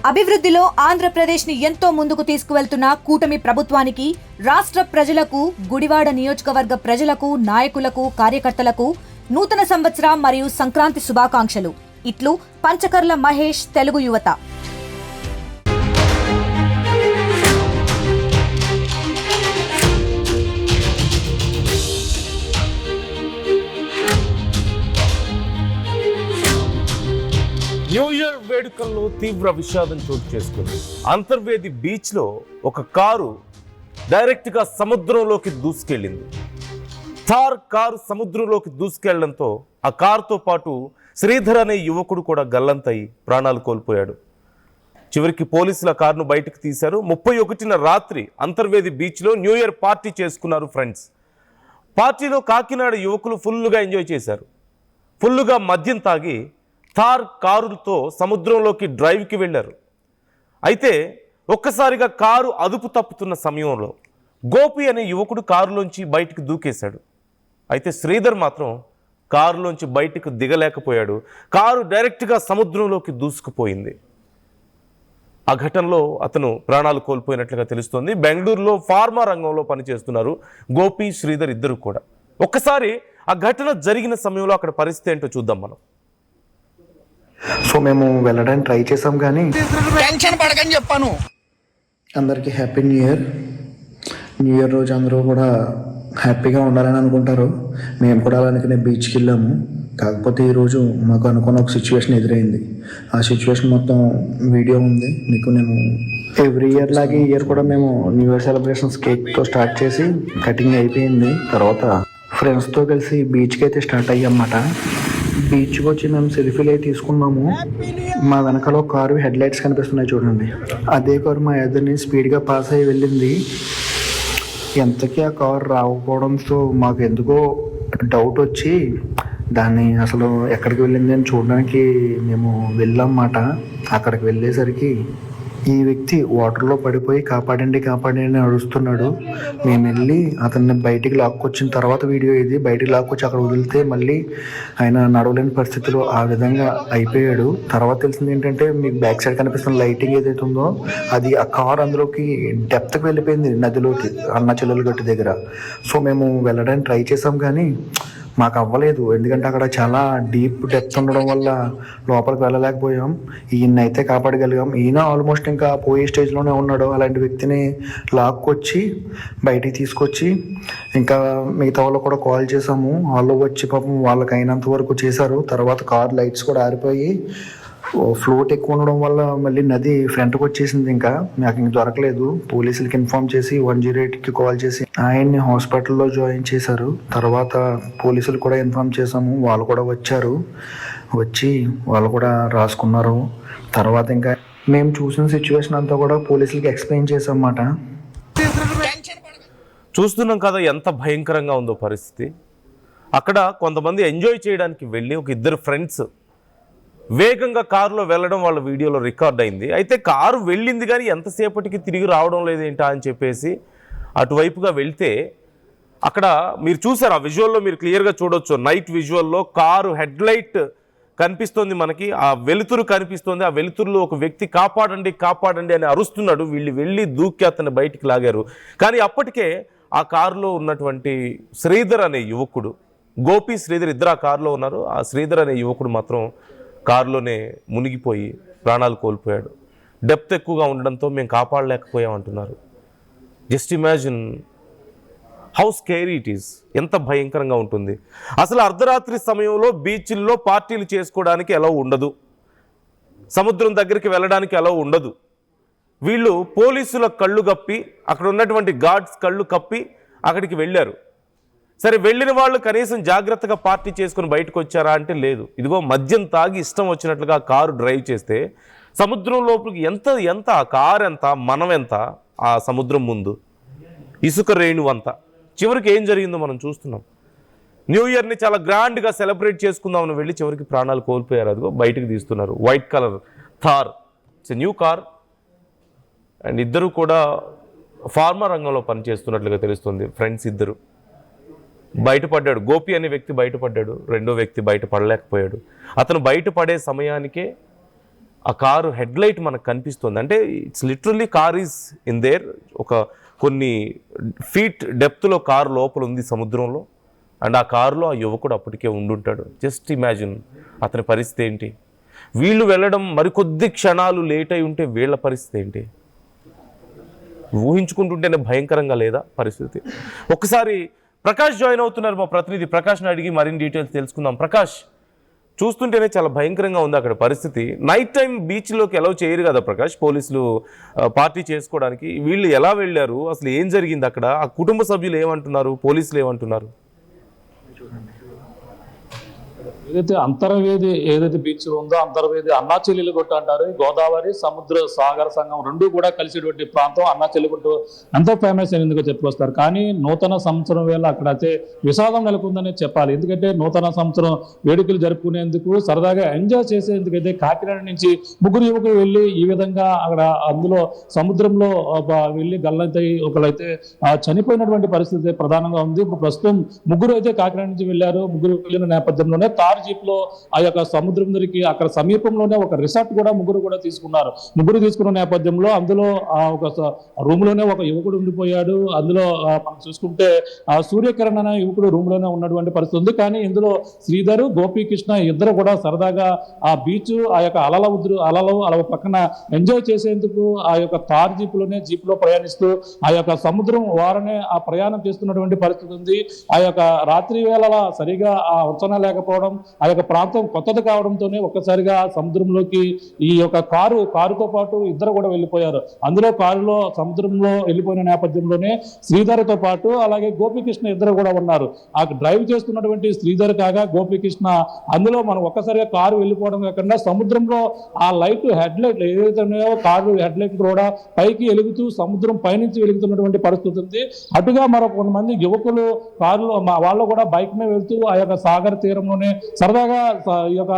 అభివృద్ధిలో ఆంధ్రప్రదేశ్ని ఎంతో ముందుకు తీసుకువెళ్తున్న కూటమి ప్రభుత్వానికి, రాష్ట్ర ప్రజలకు, గుడివాడ నియోజకవర్గ ప్రజలకు, నాయకులకు, కార్యకర్తలకు నూతన సంవత్సర మరియు సంక్రాంతి శుభాకాంక్షలు. ఇట్లు పంచకర్ల మహేష్, తెలుగు యువత. న్యూ ఇయర్ వేడుకల్లో తీవ్ర విషాదం చోటు చేసుకుంది. అంతర్వేది బీచ్ లో ఒక కారు డైరెక్ట్ గా సముద్రంలోకి దూసుకెళ్లింది. థార్ కారు సముద్రంలోకి దూసుకెళ్లడంతో ఆ కారుతో పాటు శ్రీధర్ అనే యువకుడు కూడా గల్లంతయి ప్రాణాలు కోల్పోయాడు. చివరికి పోలీసుల కారును బయటకు తీశారు. 31న రాత్రి అంతర్వేది బీచ్ లో న్యూ ఇయర్ పార్టీ చేసుకున్నారు ఫ్రెండ్స్. పార్టీలో కాకినాడ యువకులు ఫుల్గా ఎంజాయ్ చేశారు. ఫుల్గా మద్యం తాగి థార్ కారుతో సముద్రంలోకి డ్రైవ్కి వెళ్ళారు. అయితే ఒక్కసారిగా కారు అదుపు తప్పుతున్న సమయంలో గోపి అనే యువకుడు కారులోంచి బయటికి దూకేశాడు. అయితే శ్రీధర్ మాత్రం కారులోంచి బయటికి దిగలేకపోయాడు. కారు డైరెక్ట్గా సముద్రంలోకి దూసుకుపోయింది. ఆ ఘటనలో అతను ప్రాణాలు కోల్పోయినట్లుగా తెలుస్తోంది. బెంగళూరులో ఫార్మా రంగంలో పనిచేస్తున్నారు గోపి, శ్రీధర్ ఇద్దరు కూడా. ఒక్కసారి ఆ ఘటన జరిగిన సమయంలో అక్కడ పరిస్థితి ఏంటో చూద్దాం మనం. సో మేము వెళ్ళడానికి ట్రై చేసాం, కానీ టెన్షన్ పడకని చెప్పాను. అందరికీ happy new year. New year రోజు అందరూ కూడా హ్యాపీగా ఉండాలని అనుకుంటారు. మేము కూడా అలానే బీచ్కి వెళ్ళాము. కాకపోతే ఈరోజు మాకు అనుకున్న ఒక సిచ్యువేషన్ ఎదురైంది. ఆ సిచ్యువేషన్ మొత్తం వీడియో ఉంది, మీకు నేను ఎవ్రీ ఇయర్ లాగే ఈ ఇయర్ కూడా మేము న్యూ ఇయర్ సెలబ్రేషన్స్ కేక్తో స్టార్ట్ చేసి కటింగ్ అయిపోయింది. తర్వాత ఫ్రెండ్స్తో కలిసి బీచ్కి అయితే స్టార్ట్ అయ్యామన్నమాట. బీచ్కి వచ్చి మేము సెల్ఫీలు అయితే తీసుకున్నాము. మా వెనకాల ఒక కారు హెడ్ లైట్స్ కనిపిస్తున్నాయి చూడండి. అదే కారు మా ఎదురుని స్పీడ్గా పాస్ అయ్యి వెళ్ళింది. ఎంతకీ ఆ కారు రాకపోవడంతో మాకు ఎందుకో డౌట్ వచ్చి దాన్ని అసలు ఎక్కడికి వెళ్ళింది అని చూడడానికి మేము వెళ్ళామన్నమాట. అక్కడికి వెళ్ళేసరికి ఈ వ్యక్తి వాటర్లో పడిపోయి కాపాడండి కాపాడండి అని అడుస్తున్నాడు. మేము వెళ్ళి అతన్ని బయటికి లాక్కొచ్చిన తర్వాత వీడియో ఇది, బయటికి లాక్కొచ్చి అక్కడ వదిలితే మళ్ళీ ఆయన నడవలేని పరిస్థితిలో ఆ విధంగా అయిపోయాడు. తర్వాత తెలిసింది ఏంటంటే, మీకు బ్యాక్ సైడ్ కనిపిస్తున్న లైటింగ్ ఏదైతే ఉందో అది ఆ కార్ అందులోకి డెప్త్కి వెళ్ళిపోయింది, నదిలోకి, అన్న చెల్లెలు గట్టు దగ్గర. సో మేము వెళ్ళడానికి ట్రై చేసాం, కానీ మాకు అవ్వలేదు. ఎందుకంటే అక్కడ చాలా డీప్ డెప్త్ ఉండడం వల్ల లోపలికి వెళ్ళలేకపోయాం. ఈయన అయితే కాపాడగలిగాం. ఈయన ఆల్మోస్ట్ ఇంకా పోయే స్టేజ్లోనే ఉన్నాడు. అలాంటి వ్యక్తిని లాక్కొచ్చి బయటికి తీసుకొచ్చి ఇంకా మిగతా వాళ్ళు కూడా కాల్ చేసాము. వాళ్ళు వచ్చి పాపం వాళ్ళకి అయినంత వరకు చేశారు. తర్వాత కార్ లైట్స్ కూడా ఆరిపోయి ఫ్లోట్ ఎక్కువ ఉండడం వల్ల మళ్ళీ నది ఫ్రంట్కి వచ్చేసింది. ఇంకా నాకు ఇంక దొరకలేదు. పోలీసులకి ఇన్ఫార్మ్ చేసి 108కి కాల్ చేసి ఆయన్ని హాస్పిటల్లో జాయిన్ చేశారు. తర్వాత పోలీసులు కూడా ఇన్ఫార్మ్ చేశాము. వాళ్ళు కూడా వచ్చారు. వచ్చి వాళ్ళు కూడా రాసుకున్నారు. తర్వాత ఇంకా మేము చూసిన సిచ్యువేషన్ అంతా కూడా పోలీసులకి ఎక్స్ప్లెయిన్ చేసామన్నమాట. చూస్తున్నాం కదా ఎంత భయంకరంగా ఉందో పరిస్థితి. అక్కడ కొంతమంది ఎంజాయ్ చేయడానికి వెళ్ళి ఒక ఇద్దరు ఫ్రెండ్స్ వేగంగా కారులో వెళ్ళడం వాళ్ళ వీడియోలో రికార్డ్ అయింది. అయితే కారు వెళ్ళింది కానీ ఎంతసేపటికి తిరిగి రావడం లేదేంటా అని చెప్పేసి అటువైపుగా వెళ్తే అక్కడ మీరు చూసారు, ఆ విజువల్లో మీరు క్లియర్గా చూడొచ్చు. నైట్ విజువల్లో కారు హెడ్ లైట్ కనిపిస్తోంది, మనకి ఆ వెలుతురు కనిపిస్తోంది. ఆ వెలుతురులో ఒక వ్యక్తి కాపాడండి కాపాడండి అని అరుస్తున్నాడు. వీళ్ళు వెళ్ళి దూకి అతన్ని బయటికి లాగారు. కానీ అప్పటికే ఆ కారులో ఉన్నటువంటి శ్రీధర్ అనే యువకుడు, గోపి శ్రీధర్ ఇద్దరు ఆ కారులో ఉన్నారు. ఆ శ్రీధర్ అనే యువకుడు మాత్రం కారులోనే మునిగిపోయి ప్రాణాలు కోల్పోయాడు. డెప్త్ ఎక్కువగా ఉండడంతో మేము కాపాడలేకపోయామంటున్నారు. Just imagine how scary it is. ఎంత భయంకరంగా ఉంటుంది. అసలు అర్ధరాత్రి సమయంలో బీచ్ల్లో పార్టీలు చేసుకోవడానికి ఎలా ఉండదు, సముద్రం దగ్గరికి వెళ్ళడానికి ఎలా ఉండదు. వీళ్ళు పోలీసుల కళ్ళు కప్పి, అక్కడ ఉన్నటువంటి గార్డ్స్ కళ్ళు కప్పి అక్కడికి వెళ్ళారు. సరే, వెళ్ళిన వాళ్ళు కనీసం జాగ్రత్తగా పార్టీ చేసుకుని బయటకు వచ్చారా అంటే లేదు. ఇదిగో మద్యం తాగి ఇష్టం వచ్చినట్లుగా కారు డ్రైవ్ చేస్తే సముద్రం లోపలికి ఎంత ఆ కారు ఎంత, మనం ఎంత ఆ సముద్రం ముందు, ఇసుక రేణు అంతా. చివరికి ఏం జరిగిందో మనం చూస్తున్నాం. న్యూ ఇయర్ని చాలా గ్రాండ్గా సెలబ్రేట్ చేసుకుందామని వెళ్ళి చివరికి ప్రాణాలు కోల్పోయారు. అదిగో బయటకు తీస్తున్నారు. White colour Thar, it's a new car. And ఇద్దరు కూడా ఫార్మా రంగంలో పనిచేస్తున్నట్లుగా తెలుస్తుంది. ఫ్రెండ్స్ ఇద్దరు. బయటపడ్డాడు. గోపి అనే వ్యక్తి బయటపడ్డాడు. రెండో వ్యక్తి బయటపడలేకపోయాడు. అతను బయటపడే సమయానికే ఆ కారు హెడ్ లైట్ మనకు కనిపిస్తుంది. అంటే it's literally car is in there. ఒక కొన్ని ఫీట్ డెప్త్లో కారు లోపల ఉంది సముద్రంలో. అండ్ ఆ కారులో ఆ యువకుడు అప్పటికే ఉండుంటాడు. జస్ట్ ఇమాజిన్ అతని పరిస్థితి ఏంటి. వీళ్ళు వెళ్ళడం మరికొద్ది క్షణాలు లేట్ అయి ఉంటే వీళ్ళ పరిస్థితి ఏంటి. ఊహించుకుంటుంటేనే భయంకరంగా లేదా పరిస్థితి. ఒక్కసారి ప్రకాష్ జాయిన్ అవుతున్నారు. మా ప్రతినిధి ప్రకాష్ని అడిగి మరిన్ని డీటెయిల్స్ తెలుసుకుందాం. ప్రకాష్, చూస్తుంటేనే చాలా భయంకరంగా ఉంది అక్కడ పరిస్థితి. నైట్ టైం బీచ్లోకి ఎలా చేయరు కదా ప్రకాష్ పోలీసులు పార్టీ చేసుకోవడానికి. వీళ్ళు ఎలా వెళ్ళారు, అసలు ఏం జరిగింది అక్కడ, ఆ కుటుంబ సభ్యులు ఏమంటున్నారు, పోలీసులు ఏమంటున్నారు? ఏదైతే అంతర్వేది ఏదైతే బీచ్ ఉందో అంతర్వేది అన్నా చెల్లెలుగుట్ట అంటారు. గోదావరి సముద్ర సాగర సంఘం రెండు కూడా కలిసేటువంటి ప్రాంతం అన్నా చెల్లెగుట్టు ఎంతో ఫేమస్ అయినందుకు చెప్పుకొస్తారు. కానీ నూతన సంవత్సరం వేళ అక్కడ అయితే విషాదం నెలకొందని చెప్పాలి. ఎందుకంటే నూతన సంవత్సరం వేడుకలు జరుపుకునేందుకు సరదాగా ఎంజాయ్ చేసేందుకైతే కాకినాడ నుంచి ముగ్గురు యువకులు వెళ్ళి ఈ విధంగా అక్కడ అందులో సముద్రంలో వెళ్ళి గల్లంతై ఒకరైతే చనిపోయినటువంటి పరిస్థితి ప్రధానంగా ఉంది. ఇప్పుడు ప్రస్తుతం ముగ్గురు అయితే కాకినాడ నుంచి వెళ్ళారు. ముగ్గురు వెళ్ళిన నేపథ్యంలోనే తార్ జీప్ లో ఆ యొక్క సముద్రం దొరికి అక్కడ సమీపంలోనే ఒక రిసార్ట్ కూడా ముగ్గురు కూడా తీసుకున్నారు. ముగ్గురు తీసుకున్న నేపథ్యంలో అందులో ఒక రూమ్ లోనే ఒక యువకుడు ఉండిపోయాడు. అందులో మనం చూసుకుంటే సూర్యకిరణ్ అనే యువకుడు రూమ్ లోనే ఉన్నటువంటి పరిస్థితి ఉంది. కానీ ఇందులో శ్రీధర్, గోపీకృష్ణ ఇద్దరు కూడా సరదాగా ఆ బీచ్ ఆ యొక్క అలలు అలా పక్కన ఎంజాయ్ చేసేందుకు ఆ యొక్క తార్ జీప్ లో ప్రయాణిస్తూ ఆ యొక్క సముద్రం వారనే ఆ ప్రయాణం చేస్తున్నటువంటి పరిస్థితి ఉంది. ఆ యొక్క రాత్రి వేళ సరిగా ఆ అంచనా లేకపోవడం, ఆ యొక్క ప్రాంతం కొత్తది కావడంతోనే ఒక్కసారిగా సముద్రంలోకి ఈ యొక్క కారుతో పాటు ఇద్దరు కూడా వెళ్ళిపోయారు. అందులో కారులో సముద్రంలో వెళ్ళిపోయిన నేపథ్యంలోనే శ్రీధర్తో పాటు అలాగే గోపీకృష్ణ ఇద్దరు కూడా ఉన్నారు. ఆ డ్రైవ్ చేస్తున్నటువంటి శ్రీధర్ కాగా గోపీకృష్ణ అందులో మనం ఒక్కసారిగా కారు వెళ్ళిపోవడం కాకుండా సముద్రంలో ఆ లైట్ హెడ్ లైట్ ఏదైతే ఉన్నాయో కారు హెడ్ లైట్ కూడా పైకి వెలుగుతూ సముద్రం పైనుంచి వెలుగుతున్నటువంటి పరిస్థితి ఉంది. అటుగా మరో కొంతమంది యువకులు కారులో వాళ్ళు కూడా బైక్ మీద వెళ్తూ ఆ యొక్క సాగర తీరంలోనే సరదాగా ఈ యొక్క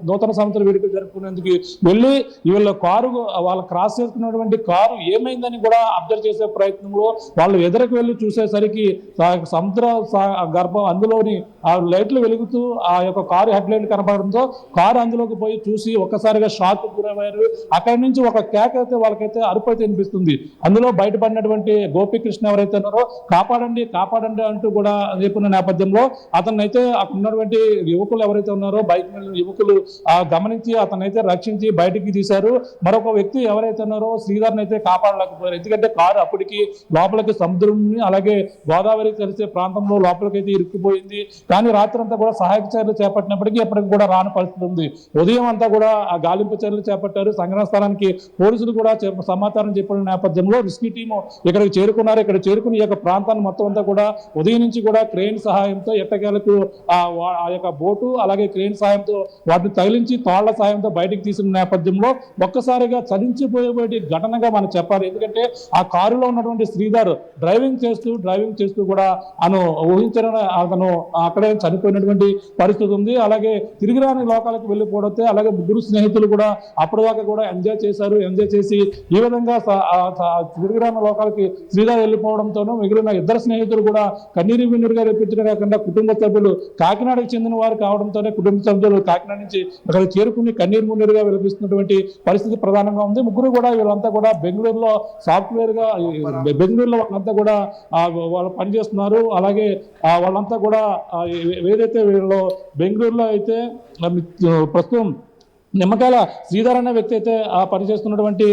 నూతన సంవత్సర వేడుకలు జరుపుకునేందుకు వెళ్ళి వీళ్ళ కారు వాళ్ళు క్రాస్ చేసుకున్నటువంటి కారు ఏమైందని కూడా అబ్జర్వ్ చేసే ప్రయత్నంలో వాళ్ళు ఎదురకు వెళ్ళి చూసేసరికి సముద్ర గర్భం అందులోని ఆ లైట్లు వెలుగుతూ ఆ యొక్క కారు హెడ్ లైట్ కనపడడంతో కారు అందులోకి పోయి చూసి ఒక్కసారిగా షాక్ గురయ్యారు. అక్కడి నుంచి ఒక కేక్ అయితే వాళ్ళకైతే అరుపైతే వినిపిస్తుంది. అందులో బయటపడినటువంటి గోపీకృష్ణ ఎవరైతే ఉన్నారో కాపాడండి కాపాడండి అంటూ కూడా చెప్పిన నేపథ్యంలో అతన్ని అయితే అక్కడ ఉన్నటువంటి యువకులు ఎవరైతే ఉన్నారో బైక్ మీద యువకులు గమనించి అతనైతే రక్షించి బయటికి తీశారు. మరొక వ్యక్తి ఎవరైతే ఉన్నారో శ్రీధర్ని అయితే కాపాడలేకపోయారు. ఎందుకంటే కారు అప్పటికి లోపలికి సముద్రం అలాగే గోదావరి కలిసే ప్రాంతంలో లోపలికి అయితే ఇరుక్కుపోయింది. కానీ రాత్రంతా కూడా సహాయక చర్యలు చేపట్టినప్పటికీ ఎప్పటికి కూడా రాని పరిస్థితి ఉంది. ఉదయం అంతా కూడా ఆ గాలింపు చర్యలు చేపట్టారు. సంఘటన స్థలానికి పోలీసులు కూడా సమాచారం చెప్పిన నేపథ్యంలో రెస్క్యూ టీము ఇక్కడికి చేరుకున్నారు. ఇక్కడ చేరుకుని ఈ యొక్క ప్రాంతాన్ని మొత్తం అంతా కూడా ఉదయం నుంచి కూడా క్రేన్ సహాయంతో ఎట్టకేలకు ఆ యొక్క బోటు అలాగే క్రేన్ సాయంతో వాటిని తగిలించి తాళ్ల సాయంతో బయటికి తీసిన నేపథ్యంలో ఒక్కసారిగా చలించిపోయే ఘటనగా మనం చెప్పాలి. ఎందుకంటే ఆ కారులో ఉన్నటువంటి శ్రీధర్ డ్రైవింగ్ చేస్తూ కూడా అతను అక్కడే చనిపోయినటువంటి పరిస్థితి ఉంది. అలాగే తిరిగి రాని లోకాలకు వెళ్ళిపోవడంతో అలాగే ముగ్గురు స్నేహితులు కూడా అప్పటిదాకా కూడా ఎంజాయ్ చేసి ఈ విధంగా తిరిగి రాని లోకాలకి శ్రీధర్ వెళ్ళిపోవడంతోనూ మిగిలిన ఇద్దరు స్నేహితులు కూడా కన్నీరు విన్నీరుగా రెప్పించడం కాకుండా కుటుంబ సభ్యులు కాకినాడకు చెందిన వారు కావడంతోనే కుటుంబ సభ్యులు కాకినాడ నుంచి అక్కడ చేరుకుని కన్నీరు మున్నీరుగా విలపిస్తున్నటువంటి పరిస్థితి ప్రధానంగా ఉంది. ముగ్గురు కూడా వీళ్ళంతా కూడా బెంగళూరులో సాఫ్ట్వేర్ గా బెంగళూరులో వాళ్ళంతా కూడా వాళ్ళు పనిచేస్తున్నారు. అలాగే వాళ్ళంతా కూడా ఏదైతే వీళ్ళు బెంగళూరులో అయితే ప్రస్తుతం నిమ్మకాయల శ్రీధర్ అనే వ్యక్తి అయితే పనిచేస్తున్నటువంటి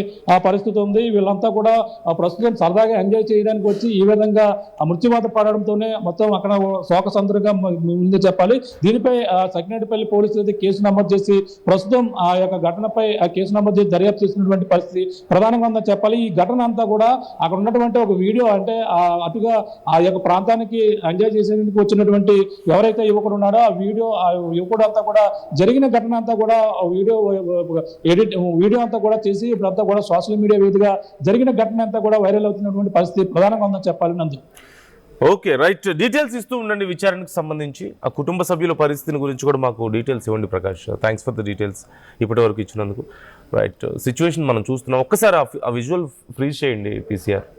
పరిస్థితి ఉంది. వీళ్ళంతా కూడా ప్రస్తుతం సరదాగా ఎంజాయ్ చేయడానికి వచ్చి ఈ విధంగా మృత్యువాత పడడంతోనే మొత్తం అక్కడ శోకసంద్రంగా ముందు చెప్పాలి. దీనిపై సకినేటిపల్లి పోలీసులు అయితే కేసు నమోదు చేసి ప్రస్తుతం ఆ యొక్క ఘటనపై కేసు నమోదు చేసి దర్యాప్తు చేసినటువంటి పరిస్థితి ప్రధానంగా ఉందని చెప్పాలి. ఈ ఘటన అంతా కూడా అక్కడ ఉన్నటువంటి ఒక వీడియో అంటే అటుగా ఆ యొక్క ప్రాంతానికి ఎంజాయ్ చేసేందుకు వచ్చినటువంటి ఎవరైతే యువకుడు ఉన్నారో ఆ యువకుడు అంతా కూడా జరిగిన ఘటన అంతా కూడా వీడియో అంతా కూడా చేసి ఇప్పుడంతా కూడా సోషల్ మీడియా వేదికగా జరిగిన ఘటన అంతా కూడా వైరల్ అవుతున్నటువంటి పరిస్థితి ప్రధానంగా ఉందని చెప్పాలి. నందు ఓకే, రైట్. డీటెయిల్స్ ఇస్తూ ఉండండి విచారణకు సంబంధించి. ఆ కుటుంబ సభ్యుల పరిస్థితిని గురించి కూడా మాకు డీటెయిల్స్ ఇవ్వండి Prakash. Thanks for the details ఇప్పటి వరకు ఇచ్చినందుకు. రైట్, సిచ్యువేషన్ మనం చూస్తున్నాం. ఒక్కసారి ఆ విజువల్ ఫ్రీజ్ చేయండి పీసీఆర్,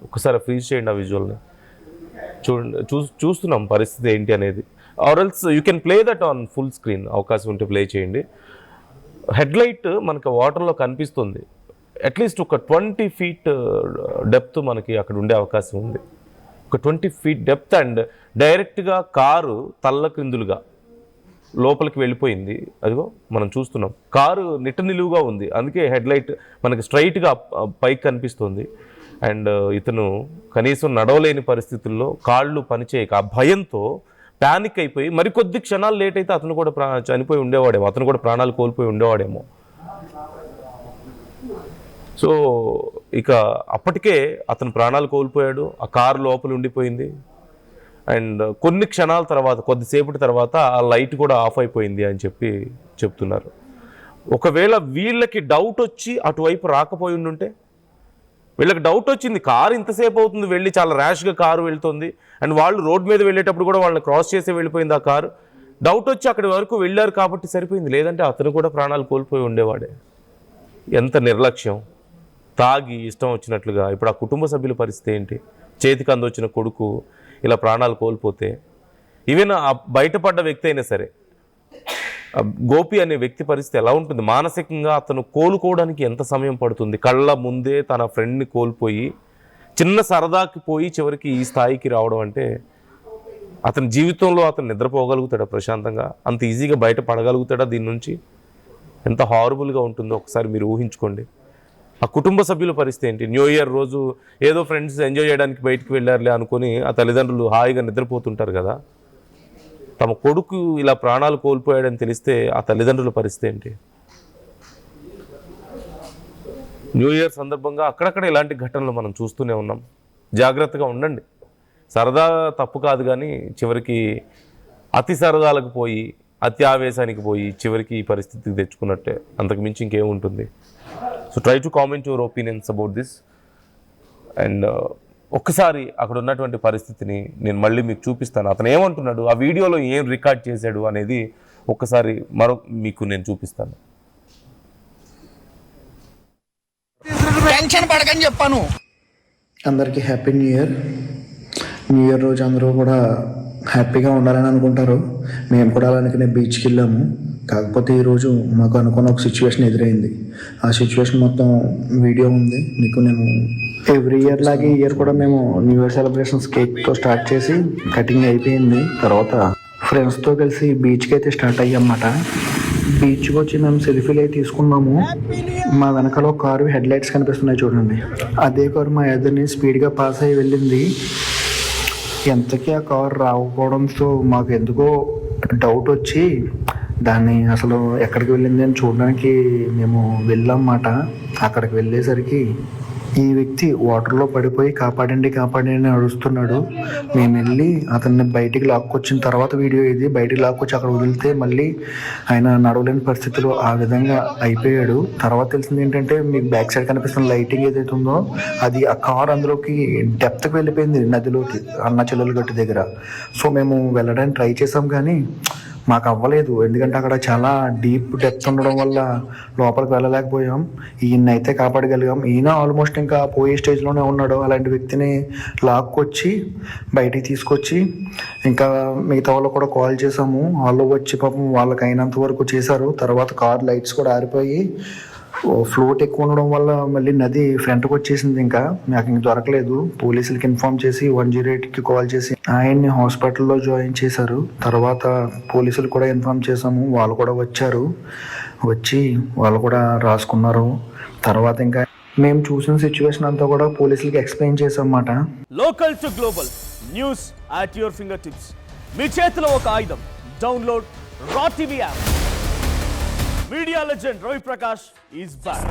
ఒక్కసారి ఫ్రీజ్ చేయండి ఆ విజువల్ని. చూడండి, చూస్తున్నాం పరిస్థితి ఏంటి అనేది. Or else you can play that on full screen, అవకాశం ఉంటే ప్లే చేయండి. హెడ్లైట్ మనకి వాటర్లో కనిపిస్తుంది. అట్లీస్ట్ ఒక 20 feet డెప్త్ మనకి అక్కడ ఉండే అవకాశం ఉంది. ఒక 20 feet డెప్త్ అండ్ డైరెక్ట్గా కారు తల్ల క్రిందులుగా లోపలికి వెళ్ళిపోయింది. అదిగో మనం చూస్తున్నాం, కారు నిలువుగా ఉంది, అందుకే హెడ్లైట్ మనకి స్ట్రైట్గా పైకి కనిపిస్తుంది. అండ్ ఇతను కనీసం నడవలేని పరిస్థితుల్లో కాళ్ళు పనిచేయక ఆ భయంతో ప్యానిక్ అయిపోయి మరికొద్ది క్షణాలు లేట్ అయితే అతను కూడా చనిపోయి ఉండేవాడేమో, అతను కూడా ప్రాణాలు కోల్పోయి ఉండేవాడేమో. సో ఇక అప్పటికే అతను ప్రాణాలు కోల్పోయాడు, ఆ కారు లోపల ఉండిపోయింది. అండ్ కొన్ని క్షణాల తర్వాత, కొద్దిసేపటి తర్వాత ఆ లైట్ కూడా ఆఫ్ అయిపోయింది అని చెప్తున్నారు. ఒకవేళ వీళ్ళకి డౌట్ వచ్చి అటువైపు రాకపోయి ఉండుంటే, వీళ్ళకి డౌట్ వచ్చింది కారు ఇంతసేపు అవుతుంది వెళ్ళి, చాలా ర్యాష్గా కారు వెళ్తుంది అండ్ వాళ్ళు రోడ్ మీద వెళ్ళేటప్పుడు కూడా వాళ్ళని క్రాస్ చేసి వెళ్ళిపోయింది ఆ కారు. డౌట్ వచ్చి అక్కడి వరకు వెళ్ళారు కాబట్టి సరిపోయింది, లేదంటే అతను కూడా ప్రాణాలు కోల్పోయి ఉండేవాడే. ఎంత నిర్లక్ష్యం! తాగి ఇష్టం వచ్చినట్లుగా. ఇప్పుడు ఆ కుటుంబ సభ్యుల పరిస్థితి ఏంటి? చేతికి అందొచ్చిన కొడుకు ఇలా ప్రాణాలు కోల్పోతే, ఈవెన్ ఆ బయటపడ్డ వ్యక్తి అయినా సరే, గోపి అనే వ్యక్తి పరిస్థితి ఎలా ఉంటుంది? మానసికంగా అతను కోలుకోవడానికి ఎంత సమయం పడుతుంది? కళ్ళ ముందే తన ఫ్రెండ్ని కోల్పోయి చిన్న సరదాకి పోయి చివరికి ఈ స్థాయికి రావడం అంటే, అతని జీవితంలో అతను నిద్రపోగలుగుతాడా ప్రశాంతంగా? అంత ఈజీగా బయట పడగలుగుతాడా దీని నుంచి? ఎంత హారబుల్గా ఉంటుందో ఒకసారి మీరు ఊహించుకోండి. ఆ కుటుంబ సభ్యుల పరిస్థితి ఏంటి? న్యూ ఇయర్ రోజు ఏదో ఫ్రెండ్స్ ఎంజాయ్ చేయడానికి బయటికి వెళ్ళారులే అనుకుని ఆ తల్లిదండ్రులు హాయిగా నిద్రపోతుంటారు కదా. తమ కొడుకు ఇలా ప్రాణాలు కోల్పోయాడని తెలిస్తే ఆ తల్లిదండ్రుల పరిస్థితి ఏంటి? న్యూ ఇయర్ సందర్భంగా అక్కడక్కడ ఇలాంటి ఘటనలు మనం చూస్తూనే ఉన్నాం. జాగ్రత్తగా ఉండండి. సరదా తప్పు కాదు, కానీ చివరికి అతి సరదాలకు పోయి, అతి ఆవేశానికి పోయి చివరికి ఈ పరిస్థితికి తెచ్చుకున్నట్టే, అంతకు మించి ఇంకేముంటుంది. So try to comment your opinions about this. And ఒక్కసారి అక్కడ ఉన్నటువంటి పరిస్థితిని నేను మళ్ళీ మీకు చూపిస్తాను. అతను ఏమంటున్నాడు, ఆ వీడియోలో ఏం రికార్డ్ చేశాడు అనేది ఒక్కసారి మీకు నేను చూపిస్తాను. టెన్షన్ పడకని చెప్పాను. అందరికీ happy new year. New year రోజు అందరూ కూడా హ్యాపీగా ఉండాలని అనుకుంటారు. మేము కూడా అలానే బీచ్కి వెళ్ళాము. కాకపోతే ఈరోజు మాకు అనుకున్న ఒక సిచ్యువేషన్ ఎదురైంది. ఆ సిచ్యువేషన్ మొత్తం వీడియో ఉంది, మీకు నేను ఎవ్రీ ఇయర్ లాగే ఈ ఇయర్ కూడా మేము న్యూ ఇయర్ సెలబ్రేషన్స్ కేక్తో స్టార్ట్ చేసి కటింగ్ అయిపోయింది. తర్వాత ఫ్రెండ్స్తో కలిసి బీచ్కి అయితే స్టార్ట్ అయ్యామన్నమాట. బీచ్కి వచ్చి మేము సెల్ఫీలు అయితే తీసుకున్నాము. మా వెనకాల ఒక కారు హెడ్ లైట్స్ కనిపిస్తున్నాయి చూడండి. అదే కారు మా ఎదురుని స్పీడ్గా పాస్ అయ్యి వెళ్ళింది. ఎంతకీ ఆ కారు రాకపోవడంతో మాకు ఎందుకో డౌట్ వచ్చి దాన్ని అసలు ఎక్కడికి వెళ్ళింది అని చూడడానికి మేము వెళ్ళామన్నమాట. అక్కడికి వెళ్ళేసరికి ఈ వ్యక్తి వాటర్లో పడిపోయి కాపాడండి కాపాడండి అని అడుస్తున్నాడు. మేము వెళ్ళి అతన్ని బయటికి లాక్కొచ్చిన తర్వాత వీడియో ఇది, బయటికి లాక్కొచ్చి అక్కడ వదిలితే మళ్ళీ ఆయన నడవలేని పరిస్థితిలో ఆ విధంగా అయిపోయాడు. తర్వాత తెలిసింది ఏంటంటే, మీకు బ్యాక్ సైడ్ కనిపిస్తున్న లైటింగ్ ఏదైతే ఉందో అది ఆ కార్ అందులోకి డెప్త్కి వెళ్ళిపోయింది, నదిలోకి, అన్నా చెల్లెలు గట్టు దగ్గర. సో మేము వెళ్ళడానికి ట్రై చేసాం కానీ మాకు అవ్వలేదు, ఎందుకంటే అక్కడ చాలా డీప్ డెప్త్ ఉండడం వల్ల లోపలికి వెళ్ళలేకపోయాం. ఈయన అయితే కాపాడగలిగాం. ఈయన ఆల్మోస్ట్ ఇంకా పోయే స్టేజ్లోనే ఉన్నాడు. అలాంటి వ్యక్తిని లాక్కొచ్చి బయటికి తీసుకొచ్చి ఇంకా మిగతా వాళ్ళు కూడా కాల్ చేసాము. వాళ్ళు వచ్చి పాపం వాళ్ళకి అయినంత వరకు చేశారు. తర్వాత కార్ లైట్స్ కూడా ఆరిపోయి ఫ్లోట్ ఎక్కువ ఉండడం వల్ల మళ్ళీ నది ఫ్రంట్కి వచ్చేసింది. ఇంకా నాకు ఇంక దొరకలేదు. పోలీసులకి ఇన్ఫార్మ్ చేసి 108కి కాల్ చేసి ఆయన్ని హాస్పిటల్లో జాయిన్ చేశారు. తర్వాత పోలీసులు కూడా ఇన్ఫార్మ్ చేశాము, వాళ్ళు కూడా వచ్చారు. వచ్చి వాళ్ళు కూడా రాసుకున్నారు. తర్వాత ఇంకా మేము చూసిన సిచ్యువేషన్ అంతా కూడా పోలీసులకి ఎక్స్ప్లెయిన్ చేసాం అన్నమాట. Local to global news at your finger tips. మీ చేతిలో ఒక ఆయుధం. Download raw TV app. Media legend Ravi Prakash is back.